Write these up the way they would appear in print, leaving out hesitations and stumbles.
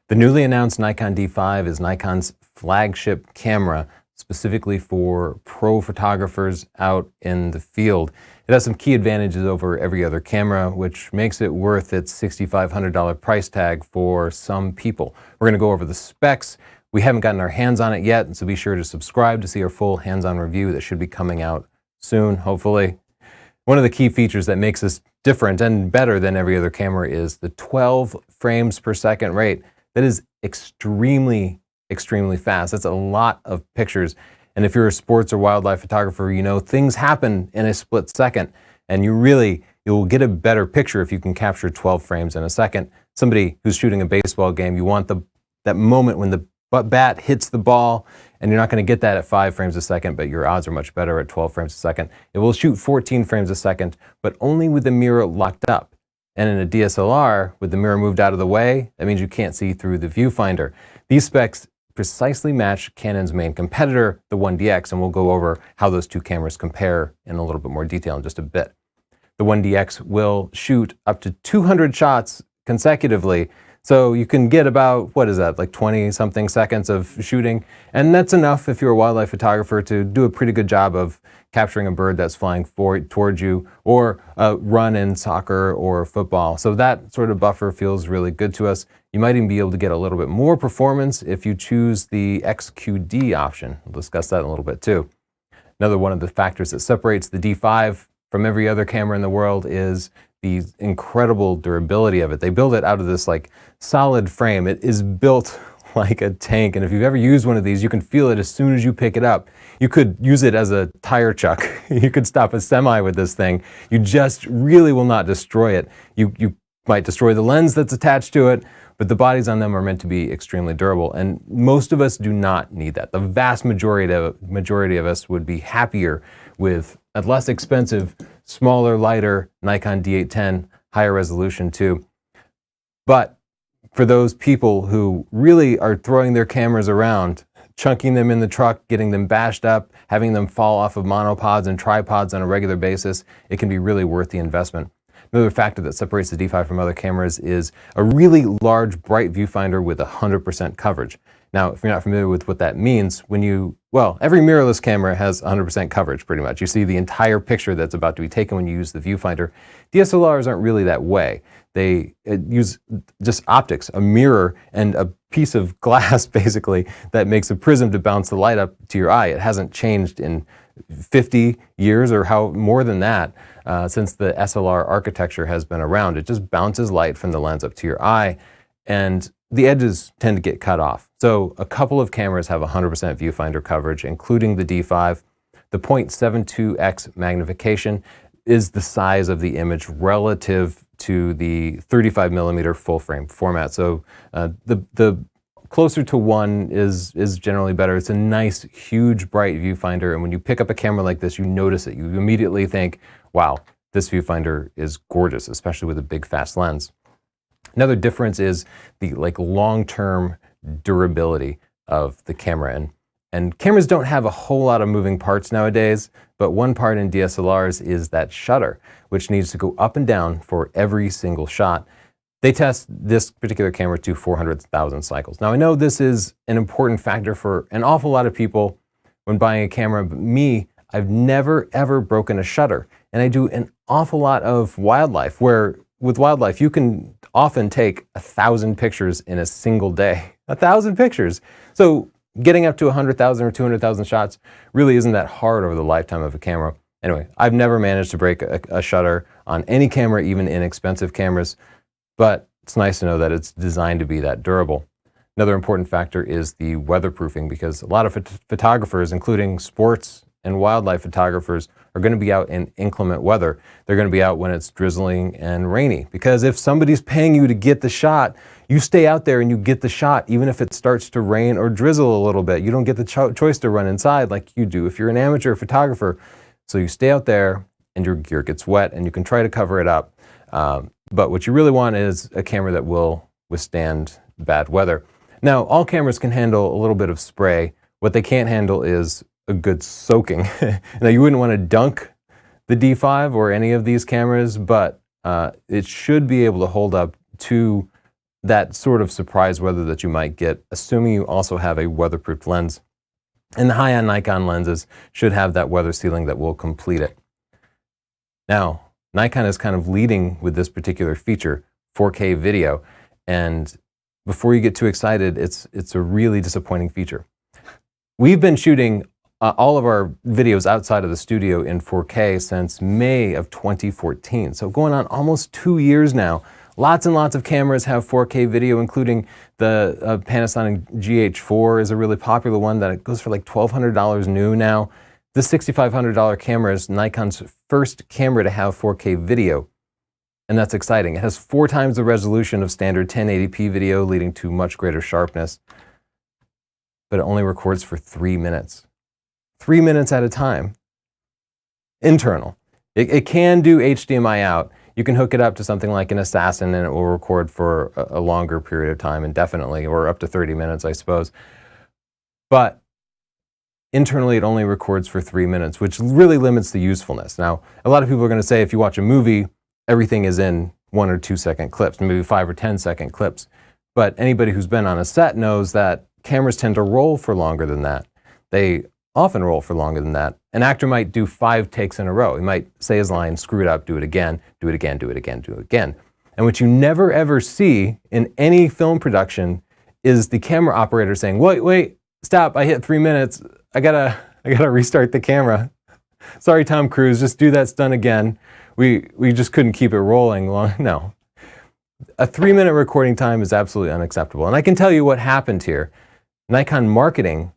The newly announced Nikon D5 is Nikon's flagship camera, specifically for pro photographers out in the field. It has some key advantages over every other camera, which makes it worth its $6,500 price tag for some people. We're going to go over the specs. We haven't gotten our hands on it yet, so be sure to subscribe to see our full hands-on review that should be coming out soon, hopefully. One of the key features that makes this different and better than every other camera is the 12 frames per second rate. That is extremely fast. That's a lot of pictures. And if you're a sports or wildlife photographer, you know things happen in a split second, and you'll get a better picture if you can capture 12 frames in a second. Somebody who's shooting a baseball game, you want that moment when the bat hits the ball, and you're not going to get that at 5 frames a second, but your odds are much better at 12 frames a second. It will shoot 14 frames a second, but only with the mirror locked up. And in a DSLR, with the mirror moved out of the way, that means you can't see through the viewfinder. These specs precisely match Canon's main competitor, the 1DX, and we'll go over how those two cameras compare in a little bit more detail in just a bit. The 1DX will shoot up to 200 shots consecutively, so you can get about, what is that, like 20-something seconds of shooting, and that's enough if you're a wildlife photographer to do a pretty good job of capturing a bird that's flying towards you, or a run in soccer or football. So that sort of buffer feels really good to us. You might even be able to get a little bit more performance if you choose the XQD option. We'll discuss that in a little bit too. Another one of the factors that separates the D5 from every other camera in the world is the incredible durability of it. They build it out of this like solid frame. It is built like a tank, and if you've ever used one of these, you can feel it as soon as you pick it up. You could use it as a tire chuck. You could stop a semi with this thing. You just really will not destroy it. You might destroy the lens that's attached to it, but the bodies on them are meant to be extremely durable, and most of us do not need that. The vast majority of us would be happier with a less expensive, smaller, lighter Nikon D810, higher resolution too. But for those people who really are throwing their cameras around, chunking them in the truck, getting them bashed up, having them fall off of monopods and tripods on a regular basis, it can be really worth the investment. Another factor that separates the D5 from other cameras is a really large, bright viewfinder with 100% coverage. Now, if you're not familiar with what that means, every mirrorless camera has 100% coverage, pretty much. You see the entire picture that's about to be taken when you use the viewfinder. DSLRs aren't really that way. They use just optics, a mirror, and a piece of glass, basically, that makes a prism to bounce the light up to your eye. It hasn't changed in 50 years or more than that since the SLR architecture has been around. It just bounces light from the lens up to your eye, and the edges tend to get cut off. So a couple of cameras have 100% viewfinder coverage, including the D5. The 0.72x magnification is the size of the image relative to the 35mm full frame format. So the closer to 1 is generally better. It's a nice, huge, bright viewfinder, and when you pick up a camera like this, you notice it. You immediately think, wow, this viewfinder is gorgeous, especially with a big, fast lens. Another difference is the long-term durability of the camera. And cameras don't have a whole lot of moving parts nowadays, but one part in DSLRs is that shutter, which needs to go up and down for every single shot. They test this particular camera to 400,000 cycles. Now, I know this is an important factor for an awful lot of people when buying a camera, but me, I've never, ever broken a shutter. And I do an awful lot of wildlife, where with wildlife, you can often take 1,000 pictures in a single day. 1,000 pictures. So getting up to 100,000 or 200,000 shots really isn't that hard over the lifetime of a camera. Anyway, I've never managed to break a shutter on any camera, even inexpensive cameras, but it's nice to know that it's designed to be that durable. Another important factor is the weatherproofing, because a lot of photographers, including sports and wildlife photographers, are going to be out in inclement weather. They're going to be out when it's drizzling and rainy, because if somebody's paying you to get the shot, you stay out there and you get the shot, even if it starts to rain or drizzle a little bit. You don't get the choice to run inside like you do if you're an amateur photographer. So you stay out there and your gear gets wet, and you can try to cover it up. But what you really want is a camera that will withstand bad weather. Now, all cameras can handle a little bit of spray. What they can't handle is a good soaking. Now, you wouldn't want to dunk the D5 or any of these cameras, but it should be able to hold up to that sort of surprise weather that you might get, assuming you also have a weatherproof lens. And the high-end Nikon lenses should have that weather sealing that will complete it. Now, Nikon is kind of leading with this particular feature, 4K video, and before you get too excited, it's a really disappointing feature. We've been shooting all of our videos outside of the studio in 4K since May of 2014, so going on almost 2 years now. Lots and lots of cameras have 4K video, including the Panasonic GH4 is a really popular one that goes for like $1,200 new now. The $6,500 camera is Nikon's first camera to have 4K video, and that's exciting. It has 4 times the resolution of standard 1080p video, leading to much greater sharpness, but it only records for 3 minutes. 3 minutes at a time. Internal. It can do HDMI out. You can hook it up to something like an Assassin and it will record for a longer period of time indefinitely, or up to 30 minutes, I suppose. But internally, it only records for 3 minutes, which really limits the usefulness. Now, a lot of people are going to say if you watch a movie, everything is in 1 or 2 second clips, maybe 5 or 10 second clips. But anybody who's been on a set knows that cameras tend to roll for longer than that. They often roll for longer than that. An actor might do 5 takes in a row. He might say his line, screw it up, do it again, do it again, do it again, do it again. And what you never ever see in any film production is the camera operator saying, wait, stop, I hit 3 minutes. I gotta restart the camera. Sorry, Tom Cruise, just do that stunt again. We just couldn't keep it rolling long. No. A 3-minute recording time is absolutely unacceptable. And I can tell you what happened here. Nikon marketing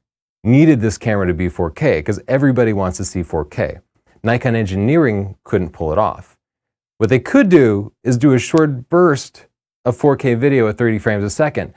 needed this camera to be 4K because everybody wants to see 4K. Nikon engineering couldn't pull it off. What they could do is do a short burst of 4K video at 30 frames a second.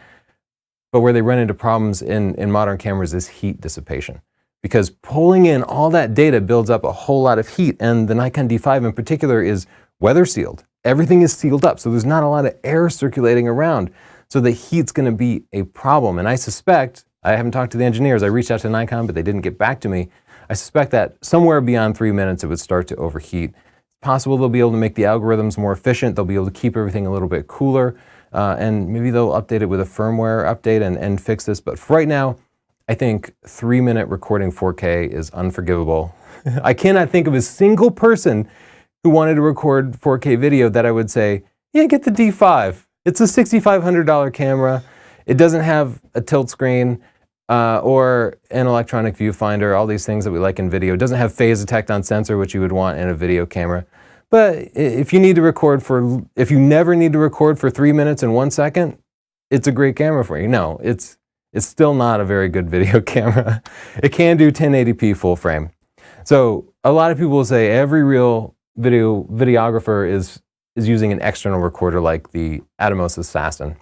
But where they run into problems in modern cameras is heat dissipation. Because pulling in all that data builds up a whole lot of heat, and the Nikon D5 in particular is weather sealed. Everything is sealed up, so there's not a lot of air circulating around. So the heat's going to be a problem. And I suspect, I haven't talked to the engineers, I reached out to Nikon, but they didn't get back to me. I suspect that somewhere beyond 3 minutes it would start to overheat. It's possible they'll be able to make the algorithms more efficient, they'll be able to keep everything a little bit cooler, and maybe they'll update it with a firmware update and fix this. But for right now, I think 3-minute recording 4K is unforgivable. I cannot think of a single person who wanted to record 4K video that I would say, yeah, get the D5. It's a $6,500 camera. It doesn't have a tilt screen or an electronic viewfinder, all these things that we like in video. It doesn't have phase detect on sensor, which you would want in a video camera. But if you never need to record for 3 minutes and 1 second, it's a great camera for you. No, it's still not a very good video camera. It can do 1080p full frame. So a lot of people will say every real videographer is using an external recorder like the Atomos Assassin,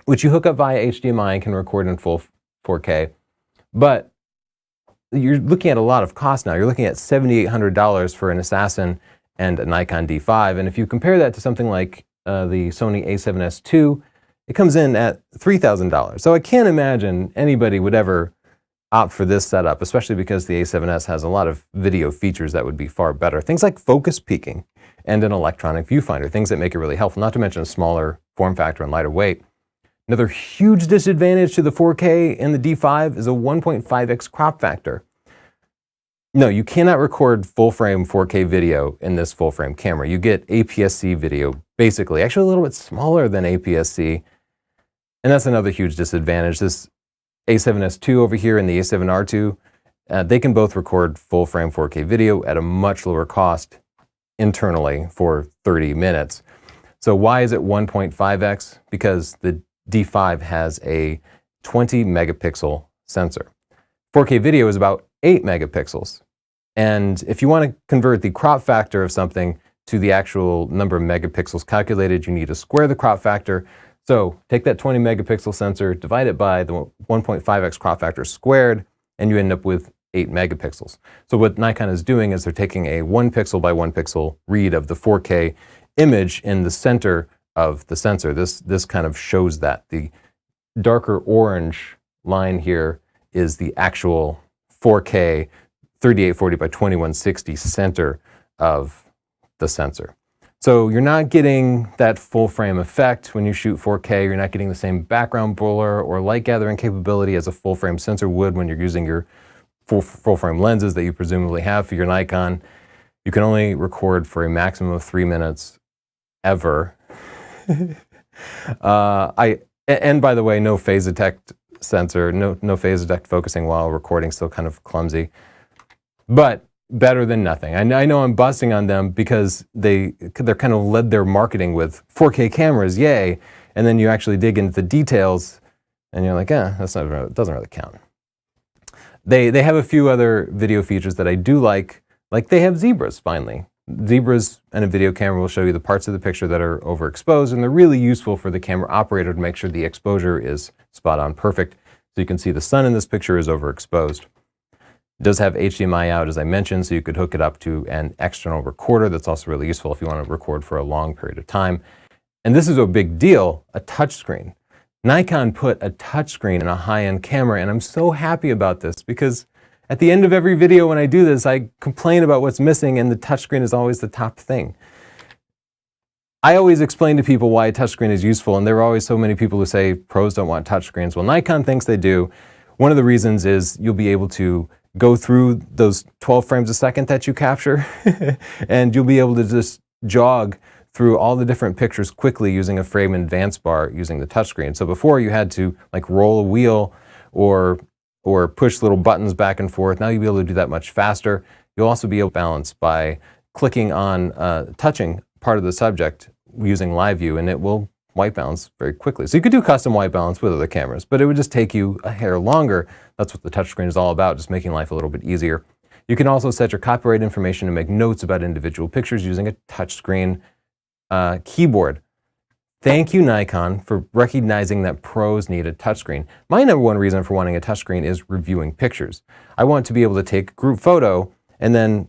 which you hook up via HDMI and can record in full 4K. But you're looking at a lot of cost now. You're looking at $7,800 for an Assassin and a Nikon D5. And if you compare that to something like the Sony a7S II, it comes in at $3,000. So I can't imagine anybody would ever opt for this setup, especially because the A7S has a lot of video features that would be far better. Things like focus peaking and an electronic viewfinder, things that make it really helpful, not to mention a smaller form factor and lighter weight. Another huge disadvantage to the 4K in the D5 is a 1.5x crop factor. No, you cannot record full-frame 4K video in this full-frame camera. You get APS-C video, basically, actually a little bit smaller than APS-C, and that's another huge disadvantage. This A7S II over here and the A7R II, they can both record full-frame 4K video at a much lower cost internally for 30 minutes. So why is it 1.5x? Because the D5 has a 20 megapixel sensor. 4K video is about 8 megapixels. And if you want to convert the crop factor of something to the actual number of megapixels calculated, you need to square the crop factor. So take that 20 megapixel sensor, divide it by the 1.5x crop factor squared, and you end up with 8 megapixels. So what Nikon is doing is they're taking a 1 pixel by 1 pixel read of the 4K image in the center of the sensor. This kind of shows that. The darker orange line here is the actual 4K 3840 by 2160 center of the sensor. So you're not getting that full frame effect when you shoot 4K. You're not getting the same background blur or light gathering capability as a full frame sensor would when you're using your full frame lenses that you presumably have for your Nikon. You can only record for a maximum of 3 minutes ever. And by the way, no phase detect sensor, no phase detect focusing while recording, still kind of clumsy. But better than nothing. I know I'm busting on them because they're kind of led their marketing with 4K cameras, yay, and then you actually dig into the details and you're like, that's not, it doesn't really count. They have a few other video features that I do like they have zebras finally. Zebras and a video camera will show you the parts of the picture that are overexposed, and they're really useful for the camera operator to make sure the exposure is spot on perfect. So you can see the sun in this picture is overexposed. It does have HDMI out, as I mentioned, so you could hook it up to an external recorder. That's also really useful if you want to record for a long period of time. And this is a big deal, a touchscreen. Nikon put a touchscreen in a high-end camera, and I'm so happy about this because at the end of every video when I do this, I complain about what's missing, and the touchscreen is always the top thing. I always explain to people why a touchscreen is useful, and there are always so many people who say pros don't want touchscreens. Well, Nikon thinks they do. One of the reasons is you'll be able to go through those 12 frames a second that you capture, and you'll be able to just jog through all the different pictures quickly using a frame advance bar using the touchscreen. So before you had to like roll a wheel or push little buttons back and forth. Now you'll be able to do that much faster. You'll also be able to balance by clicking on, touching part of the subject using live view, and it will white balance very quickly. So you could do custom white balance with other cameras, but it would just take you a hair longer. That's what the touchscreen is all about, just making life a little bit easier. You can also set your copyright information and make notes about individual pictures using a touchscreen keyboard. Thank you, Nikon, for recognizing that pros need a touchscreen. My number one reason for wanting a touchscreen is reviewing pictures. I want to be able to take a group photo and then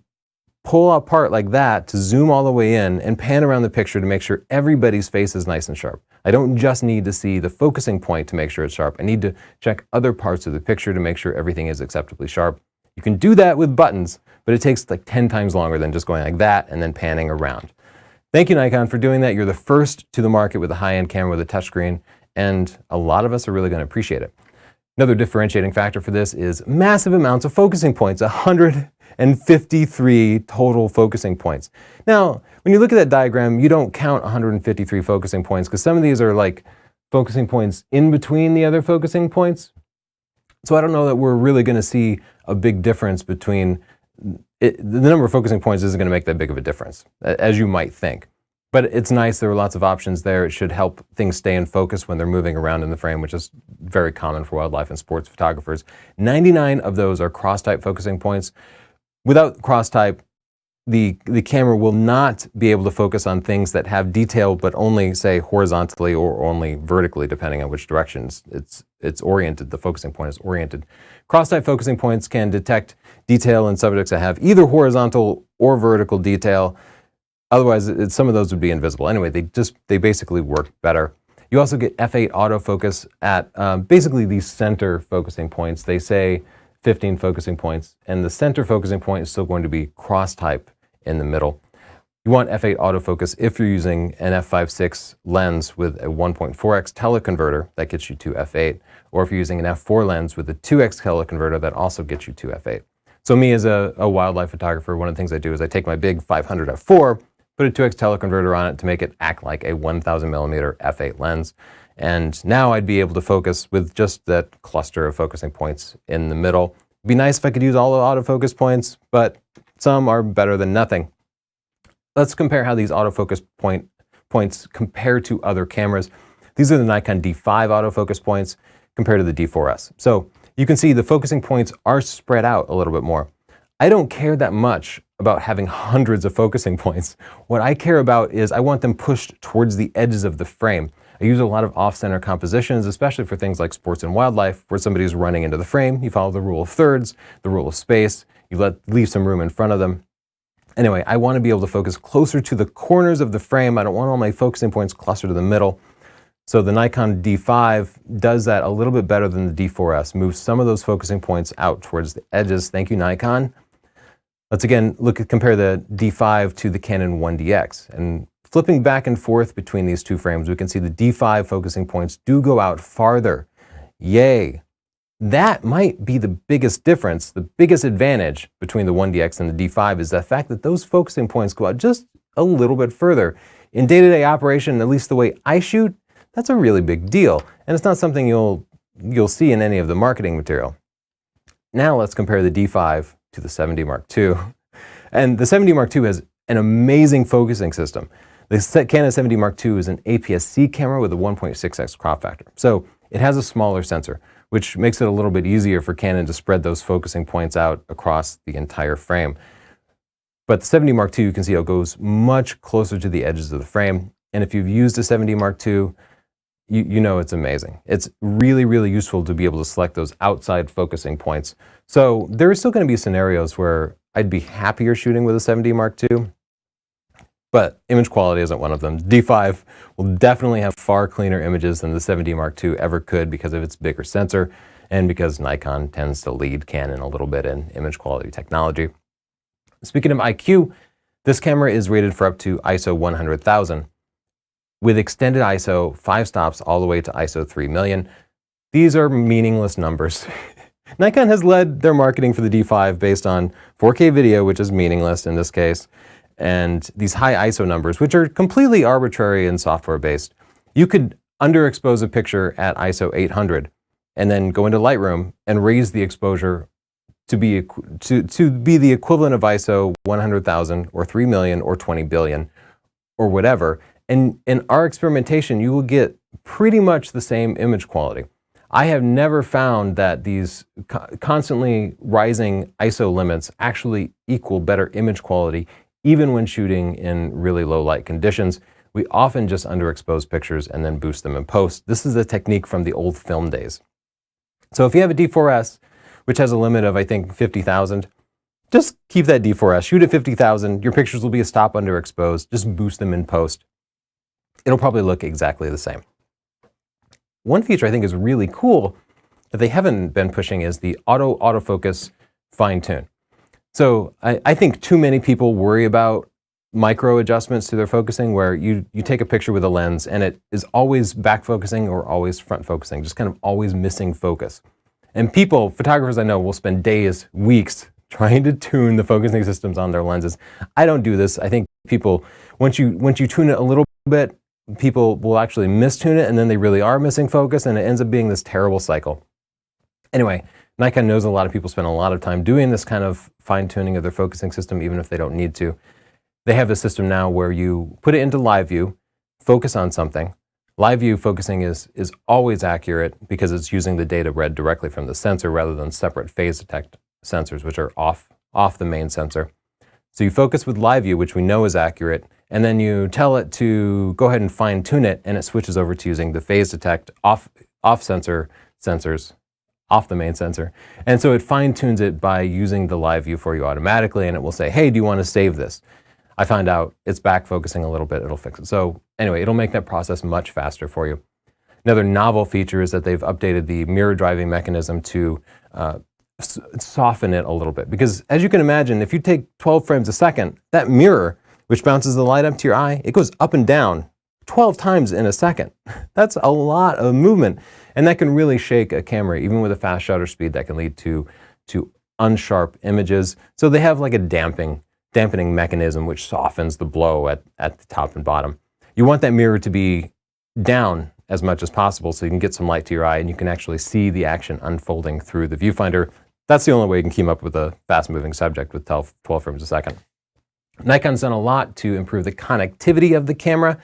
pull apart like that to zoom all the way in and pan around the picture to make sure everybody's face is nice and sharp. I don't just need to see the focusing point to make sure it's sharp. I need to check other parts of the picture to make sure everything is acceptably sharp. You can do that with buttons, but it takes like 10 times longer than just going like that and then panning around. Thank you, Nikon, for doing that. You're the first to the market with a high-end camera with a touchscreen, and a lot of us are really going to appreciate it. Another differentiating factor for this is massive amounts of focusing points, 153 total focusing points. Now, when you look at that diagram, you don't count 153 focusing points because some of these are like focusing points in between the other focusing points. So I don't know that we're really going to see a big difference between the number of focusing points isn't going to make that big of a difference, as you might think. But it's nice, there are lots of options there. It should help things stay in focus when they're moving around in the frame, which is very common for wildlife and sports photographers. 99 of those are cross-type focusing points. Without cross-type, the camera will not be able to focus on things that have detail, but only, say, horizontally or only vertically, depending on which directions it's oriented, the focusing point is oriented. Cross-type focusing points can detect detail in subjects that have either horizontal or vertical detail. Otherwise, some of those would be invisible. Anyway, they basically work better. You also get f8 autofocus at basically these center focusing points. They say 15 focusing points, and the center focusing point is still going to be cross-type in the middle. You want f8 autofocus if you're using an f5.6 lens with a 1.4x teleconverter, that gets you to f8, or if you're using an f4 lens with a 2x teleconverter, that also gets you to f8. So me as a wildlife photographer, one of the things I do is I take my big 500 f4, put a 2x teleconverter on it to make it act like a 1000 millimeter f8 lens. And now I'd be able to focus with just that cluster of focusing points in the middle. It'd be nice if I could use all the autofocus points, but some are better than nothing. Let's compare how these autofocus points compare to other cameras. These are the Nikon D5 autofocus points compared to the D4S. So you can see the focusing points are spread out a little bit more. I don't care that much about having hundreds of focusing points. What I care about is I want them pushed towards the edges of the frame. I use a lot of off-center compositions, especially for things like sports and wildlife, where somebody's running into the frame. You follow the rule of thirds, the rule of space. You leave some room in front of them. Anyway, I want to be able to focus closer to the corners of the frame. I don't want all my focusing points clustered to the middle. So the Nikon D5 does that a little bit better than the D4S, moves some of those focusing points out towards the edges. Thank you, Nikon. Let's again compare the D5 to the Canon 1DX. And flipping back and forth between these two frames, we can see the D5 focusing points do go out farther. Yay! That might be the biggest difference, the biggest advantage between the 1DX and the D5 is the fact that those focusing points go out just a little bit further. In day-to-day operation, at least the way I shoot, that's a really big deal. And it's not something you'll see in any of the marketing material. Now let's compare the D5 to the 7D Mark II. And the 7D Mark II has an amazing focusing system. The Canon 7D Mark II is an APS-C camera with a 1.6x crop factor. So it has a smaller sensor, which makes it a little bit easier for Canon to spread those focusing points out across the entire frame. But the 7D Mark II, you can see how it goes much closer to the edges of the frame. And if you've used a 7D Mark II, you know it's amazing. It's really, really useful to be able to select those outside focusing points. So there are still going to be scenarios where I'd be happier shooting with a 7D Mark II, but image quality isn't one of them. D5 will definitely have far cleaner images than the 7D Mark II ever could because of its bigger sensor and because Nikon tends to lead Canon a little bit in image quality technology. Speaking of IQ, this camera is rated for up to ISO 100,000 with extended ISO 5 stops all the way to ISO 3 million. These are meaningless numbers. Nikon has led their marketing for the D5 based on 4K video, which is meaningless in this case, and these high ISO numbers, which are completely arbitrary and software-based. You could underexpose a picture at ISO 800 and then go into Lightroom and raise the exposure to be the equivalent of ISO 100,000 or 3 million or 20 billion or whatever. And in our experimentation, you will get pretty much the same image quality. I have never found that these constantly rising ISO limits actually equal better image quality even when shooting in really low light conditions. We often just underexpose pictures and then boost them in post. This is a technique from the old film days. So if you have a D4S, which has a limit of, I think, 50,000, just keep that D4S, shoot at 50,000, your pictures will be a stop underexposed, just boost them in post. It'll probably look exactly the same. One feature I think is really cool that they haven't been pushing is the autofocus fine tune. So I think too many people worry about micro adjustments to their focusing where you take a picture with a lens and it is always back focusing or always front focusing, just kind of always missing focus. And people, photographers I know, will spend days, weeks trying to tune the focusing systems on their lenses. I don't do this. I think people, once you tune it a little bit, people will actually mistune it and then they really are missing focus and it ends up being this terrible cycle. Anyway, Nikon knows a lot of people spend a lot of time doing this kind of fine-tuning of their focusing system even if they don't need to. They have a system now where you put it into live view, focus on something. Live view focusing is always accurate because it's using the data read directly from the sensor rather than separate phase detect sensors, which are off the main sensor. So you focus with live view, which we know is accurate, and then you tell it to go ahead and fine tune it, and it switches over to using the phase detect off sensors, off the main sensor. And so it fine tunes it by using the live view for you automatically, and it will say, hey, do you want to save this? I found out it's back focusing a little bit, it'll fix it. So anyway, it'll make that process much faster for you. Another novel feature is that they've updated the mirror driving mechanism to soften it a little bit. Because as you can imagine, if you take 12 frames a second, that mirror, which bounces the light up to your eye, it goes up and down 12 times in a second. That's a lot of movement. And that can really shake a camera, even with a fast shutter speed that can lead to unsharp images. So they have like a dampening mechanism which softens the blow at the top and bottom. You want that mirror to be down as much as possible so you can get some light to your eye and you can actually see the action unfolding through the viewfinder. That's the only way you can keep up with a fast-moving subject with 12 frames a second. Nikon's done a lot to improve the connectivity of the camera.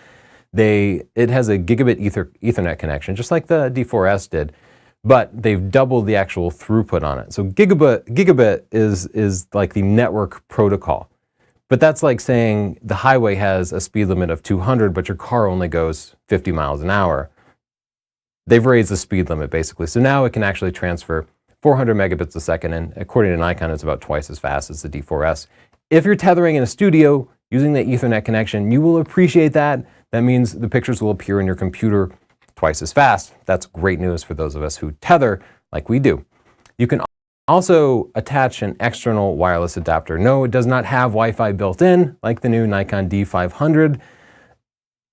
It has a gigabit Ethernet connection, just like the D4S did, but they've doubled the actual throughput on it. So gigabit is like the network protocol. But that's like saying the highway has a speed limit of 200, but your car only goes 50 miles an hour. They've raised the speed limit basically. So now it can actually transfer 400 megabits a second, and according to Nikon, it's about twice as fast as the D4S. If you're tethering in a studio using the Ethernet connection, you will appreciate that. That means the pictures will appear in your computer twice as fast. That's great news for those of us who tether like we do. You can also attach an external wireless adapter. No, it does not have Wi-Fi built in like the new Nikon D500.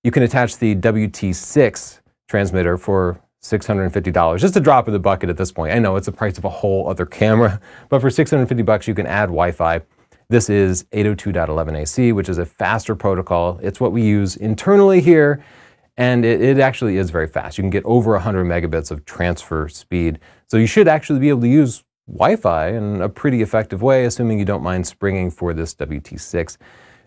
You can attach the WT6 transmitter for $650, just a drop in the bucket at this point. I know it's the price of a whole other camera, but for $650 you can add Wi-Fi. This is 802.11ac, which is a faster protocol. It's what we use internally here, and it actually is very fast. You can get over 100 megabits of transfer speed. So you should actually be able to use Wi-Fi in a pretty effective way, assuming you don't mind springing for this WT6.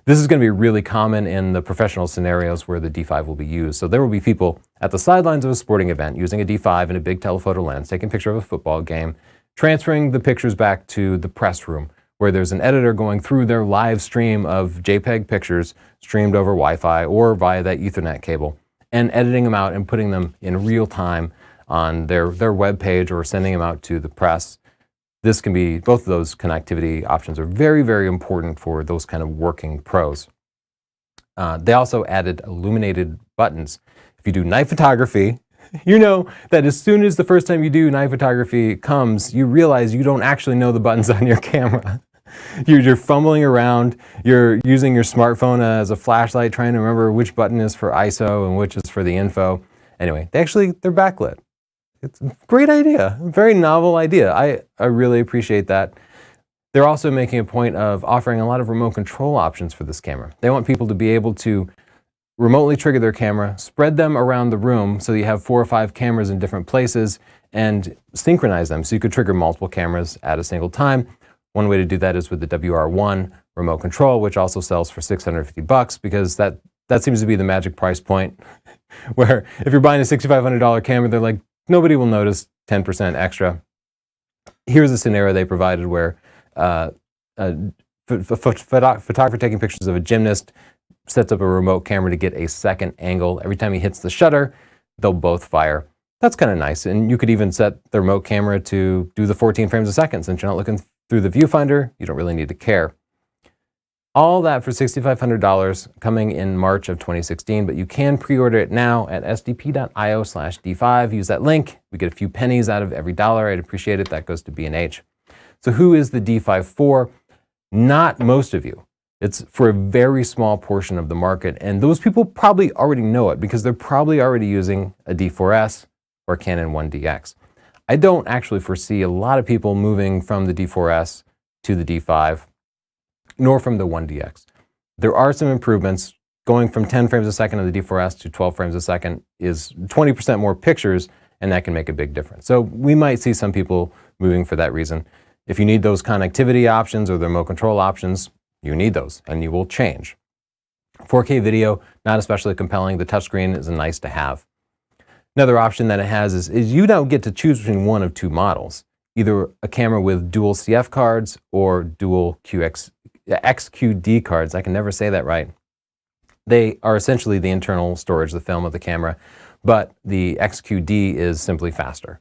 This is going to be really common in the professional scenarios where the D5 will be used. So there will be people at the sidelines of a sporting event using a D5 and a big telephoto lens, taking a picture of a football game, transferring the pictures back to the press room, where there's an editor going through their live stream of JPEG pictures streamed over Wi-Fi or via that Ethernet cable, and editing them out and putting them in real time on their web page or sending them out to the press. This can be, both of those connectivity options are very, very important for those kind of working pros. They also added illuminated buttons. If you do night photography, you know that as soon as the first time you do night photography comes, you realize you don't actually know the buttons on your camera. You're fumbling around, you're using your smartphone as a flashlight trying to remember which button is for ISO and which is for the info. Anyway, they're backlit. It's a great idea, a very novel idea. I really appreciate that. They're also making a point of offering a lot of remote control options for this camera. They want people to be able to remotely trigger their camera, spread them around the room so you have 4 or 5 cameras in different places, and synchronize them so you could trigger multiple cameras at a single time. One way to do that is with the WR1 remote control, which also sells for $650, because that seems to be the magic price point, where if you're buying a $6,500 camera, they're like, nobody will notice 10% extra. Here's a scenario they provided where a photographer taking pictures of a gymnast sets up a remote camera to get a second angle. Every time he hits the shutter, they'll both fire. That's kind of nice. And you could even set the remote camera to do the 14 frames a second. Since you're not looking through the viewfinder, you don't really need to care. All that for $6,500 coming in March of 2016, but you can pre-order it now at sdp.io/D5. Use that link. We get a few pennies out of every dollar. I'd appreciate it. That goes to B&H. So who is the D5 for? Not most of you. It's for a very small portion of the market, and those people probably already know it because they're probably already using a D4S or Canon 1DX. I don't actually foresee a lot of people moving from the D4S to the D5, nor from the 1DX. There are some improvements. Going from 10 frames a second on the D4S to 12 frames a second is 20% more pictures, and that can make a big difference. So we might see some people moving for that reason. If you need those connectivity options or the remote control options, you need those, and you will change. 4K video, not especially compelling. The touchscreen is a nice to have. Another option that it has is you don't get to choose between one of 2 models, either a camera with dual CF cards or dual XQD cards. I can never say that right. They are essentially the internal storage, the film of the camera, but the XQD is simply faster.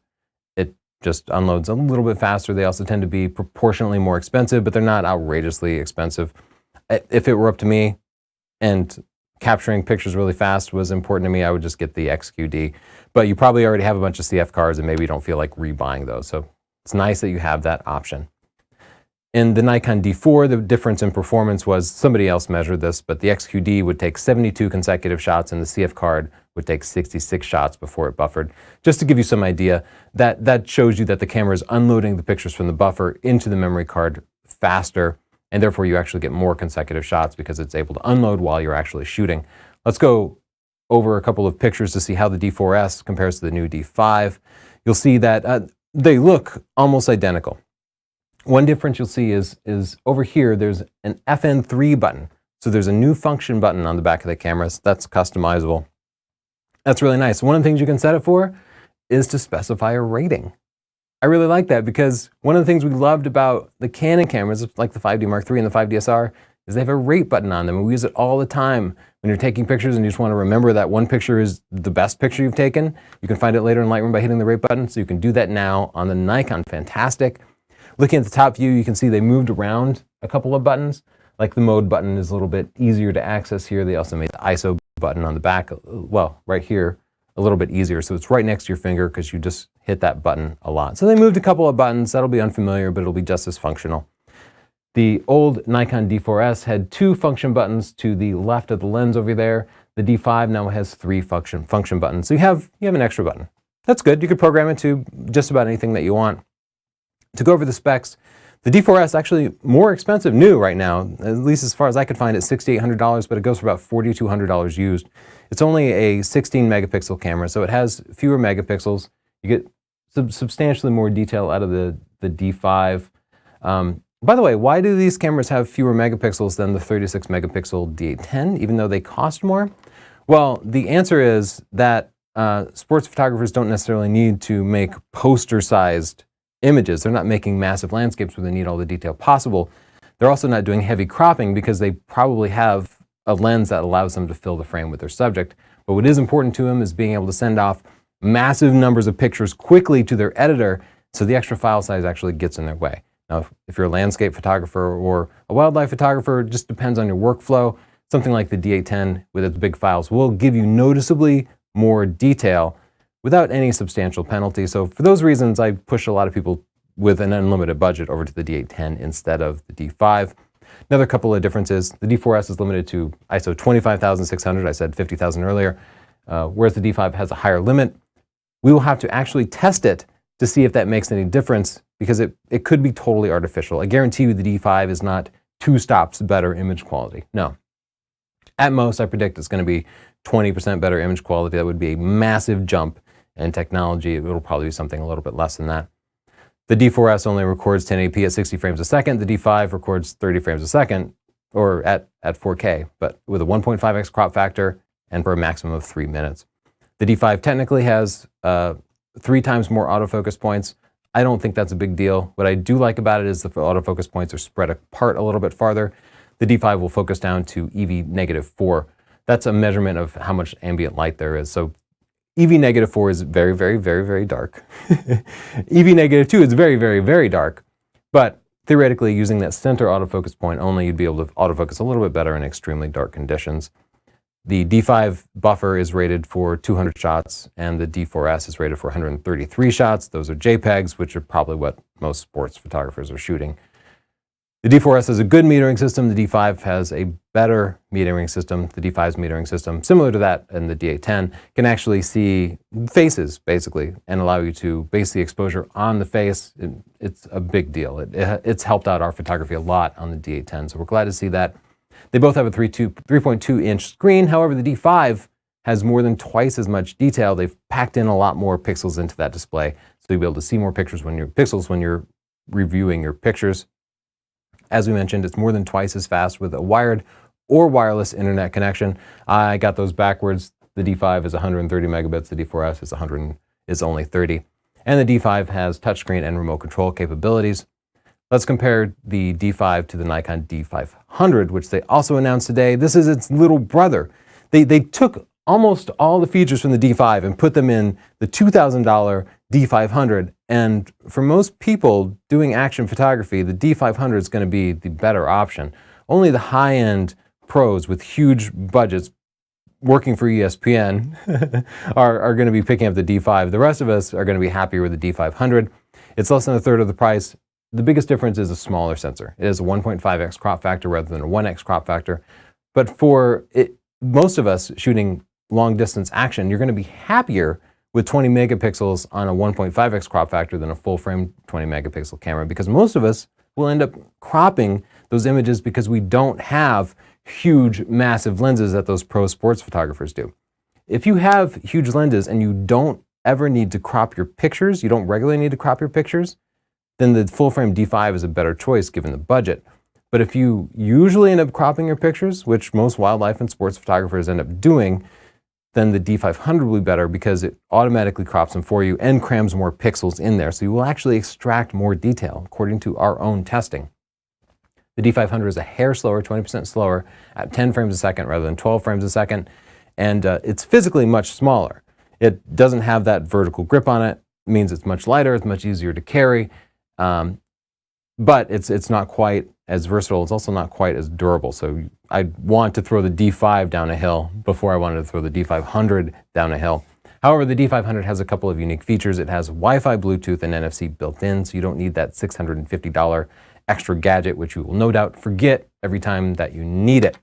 It just unloads a little bit faster. They also tend to be proportionally more expensive, but they're not outrageously expensive. If it were up to me and capturing pictures really fast was important to me, I would just get the XQD. But you probably already have a bunch of CF cards and maybe you don't feel like rebuying those. So it's nice that you have that option. In the Nikon D4, the difference in performance was, somebody else measured this, but the XQD would take 72 consecutive shots and the CF card would take 66 shots before it buffered. Just to give you some idea, that shows you that the camera is unloading the pictures from the buffer into the memory card faster, and therefore you actually get more consecutive shots because it's able to unload while you're actually shooting. Let's go over a couple of pictures to see how the D4S compares to the new D5. You'll see that they look almost identical. One difference you'll see is over here, there's an FN3 button. So there's a new function button on the back of the camera. So that's customizable. That's really nice. One of the things you can set it for is to specify a rating. I really like that because one of the things we loved about the Canon cameras, like the 5D Mark III and the 5DSR, is they have a rate button on them. And we use it all the time when you're taking pictures and you just want to remember that one picture is the best picture you've taken. You can find it later in Lightroom by hitting the rate button. So you can do that now on the Nikon. Fantastic. Looking at the top view, you can see they moved around a couple of buttons. Like the mode button is a little bit easier to access here. They also made the ISO button on the back, well, right here, a little bit easier. So it's right next to your finger because you just hit that button a lot. So they moved a couple of buttons. That'll be unfamiliar, but it'll be just as functional. The old Nikon D4S had 2 function buttons to the left of the lens over there. The D5 now has 3 function buttons. So you have an extra button. That's good. You could program it to just about anything that you want. To go over the specs, the D4S actually more expensive new right now, at least as far as I could find, it's $6,800, but it goes for about $4,200 used. It's only a 16 megapixel camera, so it has fewer megapixels. You get substantially more detail out of the D5. By the way, why do these cameras have fewer megapixels than the 36 megapixel D810, even though they cost more? Well, the answer is that sports photographers don't necessarily need to make poster-sized images. They're not making massive landscapes where they need all the detail possible. They're also not doing heavy cropping because they probably have a lens that allows them to fill the frame with their subject. But what is important to them is being able to send off massive numbers of pictures quickly to their editor, so the extra file size actually gets in their way. Now, if you're a landscape photographer or a wildlife photographer, it just depends on your workflow. Something like the D810 with its big files will give you noticeably more detail without any substantial penalty. So for those reasons, I push a lot of people with an unlimited budget over to the D810 instead of the D5. Another couple of differences, the D4S is limited to ISO 25,600, I said 50,000 earlier, whereas the D5 has a higher limit. We will have to actually test it to see if that makes any difference, because it could be totally artificial. I guarantee you the D5 is not 2 stops better image quality. No. At most, I predict it's going to be 20% better image quality. That would be a massive jump in technology. It'll probably be something a little bit less than that. The D4S only records 1080p at 60 frames a second. The D5 records 30 frames a second, or at 4K, but with a 1.5x crop factor and for a maximum of 3 minutes. The D5 technically has 3 times more autofocus points. I don't think that's a big deal. What I do like about it is the autofocus points are spread apart a little bit farther. The D5 will focus down to EV-4. That's a measurement of how much ambient light there is. So EV-4 is very, very, very, very dark. EV-2 is very, very, very dark. But theoretically, using that center autofocus point only, you'd be able to autofocus a little bit better in extremely dark conditions. The D5 buffer is rated for 200 shots, and the D4S is rated for 133 shots. Those are JPEGs, which are probably what most sports photographers are shooting. The D4S has a good metering system. The D5 has a better metering system. The D5's metering system, similar to that in the D810, can actually see faces, basically, and allow you to base the exposure on the face. It's a big deal. It's helped out our photography a lot on the D810, so we're glad to see that. They both have a 3.2-inch screen. However, the D5 has more than twice as much detail. They've packed in a lot more pixels into that display, so you'll be able to see more pixels when you're reviewing your pictures. As we mentioned, it's more than twice as fast with a wired or wireless internet connection. I got those backwards. The D5 is 130 megabits. The D4S is only 30. And the D5 has touchscreen and remote control capabilities. Let's compare the D5 to the Nikon D500, which they also announced today. This is its little brother. They took almost all the features from the D5 and put them in the $2,000 D500. And for most people doing action photography, the D500 is going to be the better option. Only the high-end pros with huge budgets working for ESPN are going to be picking up the D5. The rest of us are going to be happier with the D500. It's less than a third of the price. The biggest difference is a smaller sensor. It is a 1.5x crop factor rather than a 1x crop factor. But for most of us shooting long-distance action, you're going to be happier with 20 megapixels on a 1.5x crop factor than a full-frame 20 megapixel camera, because most of us will end up cropping those images because we don't have huge, massive lenses that those pro sports photographers do. If you have huge lenses and you don't ever need to crop your pictures, you don't regularly need to crop your pictures, then the full-frame D5 is a better choice given the budget. But if you usually end up cropping your pictures, which most wildlife and sports photographers end up doing, then the D500 will be better because it automatically crops them for you and crams more pixels in there. So you will actually extract more detail, according to our own testing. The D500 is a hair slower, 20% slower, at 10 frames a second rather than 12 frames a second. And it's physically much smaller. It doesn't have that vertical grip on it. It means it's much lighter, it's much easier to carry. But it's not quite as versatile. It's also not quite as durable. So I want to throw the D5 down a hill before I wanted to throw the D500 down a hill. However, the D500 has a couple of unique features. It has Wi-Fi, Bluetooth, and NFC built in, so you don't need that $650 extra gadget, which you will no doubt forget every time that you need it.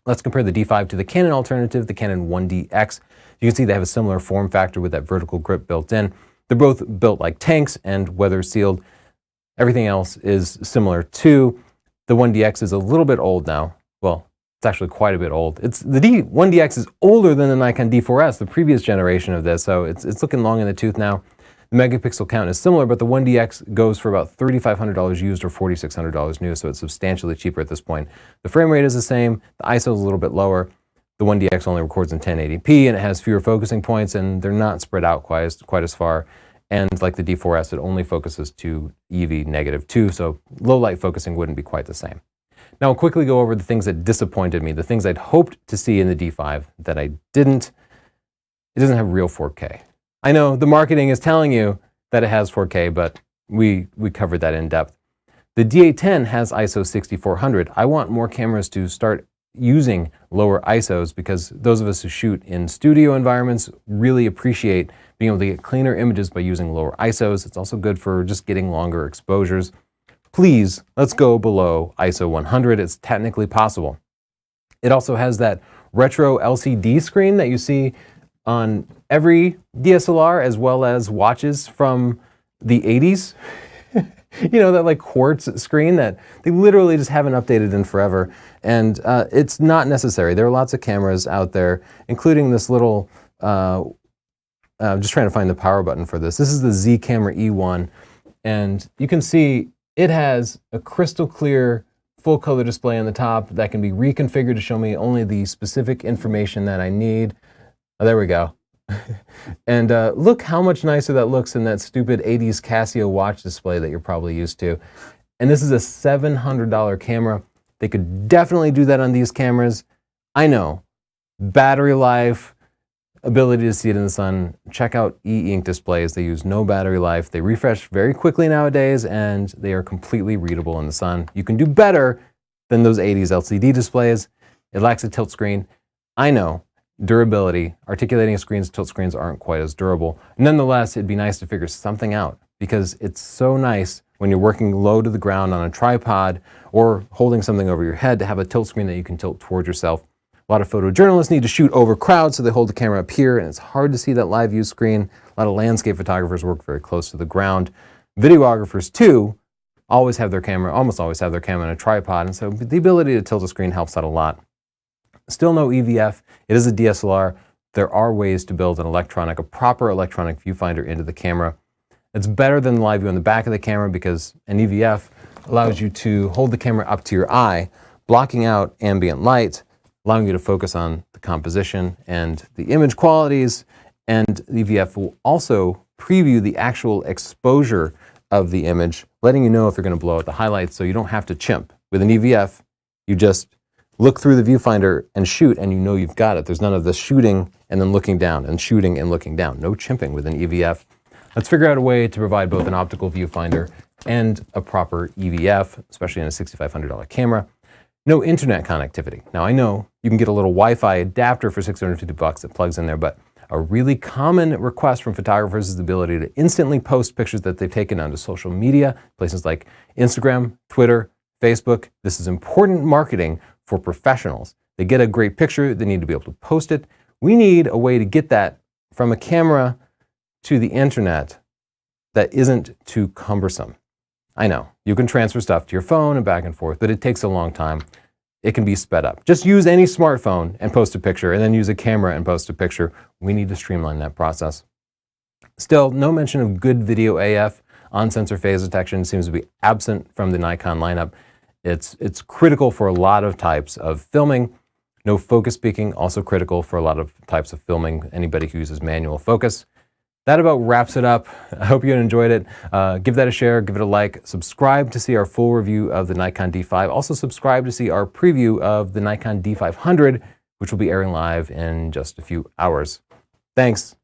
Let's compare the D5 to the Canon alternative, the Canon 1DX. You can see they have a similar form factor with that vertical grip built in. They're both built like tanks and weather sealed. Everything else is similar too. The 1DX is a little bit old now. Well, it's actually quite a bit old. The 1DX is older than the Nikon D4S, the previous generation of this, so it's looking long in the tooth now. The megapixel count is similar, but the 1DX goes for about $3,500 used or $4,600 new, so it's substantially cheaper at this point. The frame rate is the same, the ISO is a little bit lower. The 1DX only records in 1080p and it has fewer focusing points and they're not spread out quite as far. And like the D4S, it only focuses to EV -2, so low light focusing wouldn't be quite the same. Now I'll quickly go over the things that disappointed me, the things I'd hoped to see in the D5 that I didn't. It doesn't have real 4K. I know the marketing is telling you that it has 4K, but we covered that in depth. The D810 has ISO 6400. I want more cameras to start using lower ISOs because those of us who shoot in studio environments really appreciate being able to get cleaner images by using lower ISOs. It's also good for just getting longer exposures. Please, let's go below ISO 100. It's technically possible. It also has that retro LCD screen that you see on every DSLR as well as watches from the 80s. You know, that like quartz screen that they literally just haven't updated in forever. And it's not necessary. There are lots of cameras out there, including this little, I'm just trying to find the power button for this. This is the Z Camera E1. And you can see it has a crystal clear full color display on the top that can be reconfigured to show me only the specific information that I need. Oh, there we go. And look how much nicer that looks than that stupid 80s Casio watch display that you're probably used to. And this is a $700 camera. They could definitely do that on these cameras. I know. Battery life, ability to see it in the sun. Check out e-ink displays. They use no battery life. They refresh very quickly nowadays, and they are completely readable in the sun. You can do better than those 80s LCD displays. It lacks a tilt screen. I know. Durability, articulating screens, tilt screens aren't quite as durable. Nonetheless, it'd be nice to figure something out because it's so nice when you're working low to the ground on a tripod or holding something over your head to have a tilt screen that you can tilt towards yourself. A lot of photojournalists need to shoot over crowds, so they hold the camera up here and it's hard to see that live view screen. A lot of landscape photographers work very close to the ground. Videographers too almost always have their camera on a tripod, and so the ability to tilt a screen helps out a lot. Still no EVF. It is a DSLR. There are ways to build a proper electronic viewfinder into the camera. It's better than the live view on the back of the camera because an EVF allows you to hold the camera up to your eye, blocking out ambient light, allowing you to focus on the composition and the image qualities. And the EVF will also preview the actual exposure of the image, letting you know if you're going to blow out the highlights so you don't have to chimp. With an EVF, you just look through the viewfinder and shoot, and you know you've got it. There's none of this shooting and then looking down and shooting and looking down. No chimping with an EVF. Let's figure out a way to provide both an optical viewfinder and a proper EVF, especially in a $6,500 camera. No internet connectivity. Now I know you can get a little Wi-Fi adapter for $650 that plugs in there, but a really common request from photographers is the ability to instantly post pictures that they've taken onto social media, places like Instagram, Twitter, Facebook. This is important marketing for professionals. They get a great picture, they need to be able to post it. We need a way to get that from a camera to the internet that isn't too cumbersome. I know, you can transfer stuff to your phone and back and forth, but it takes a long time. It can be sped up. Just use any smartphone and post a picture, and then use a camera and post a picture. We need to streamline that process. Still, no mention of good video AF. On-sensor phase detection seems to be absent from the Nikon lineup. It's critical for a lot of types of filming. No focus peaking, also critical for a lot of types of filming, anybody who uses manual focus. That about wraps it up. I hope you enjoyed it. Give that a share, give it a like, subscribe to see our full review of the Nikon D5. Also subscribe to see our preview of the Nikon D500, which will be airing live in just a few hours. Thanks.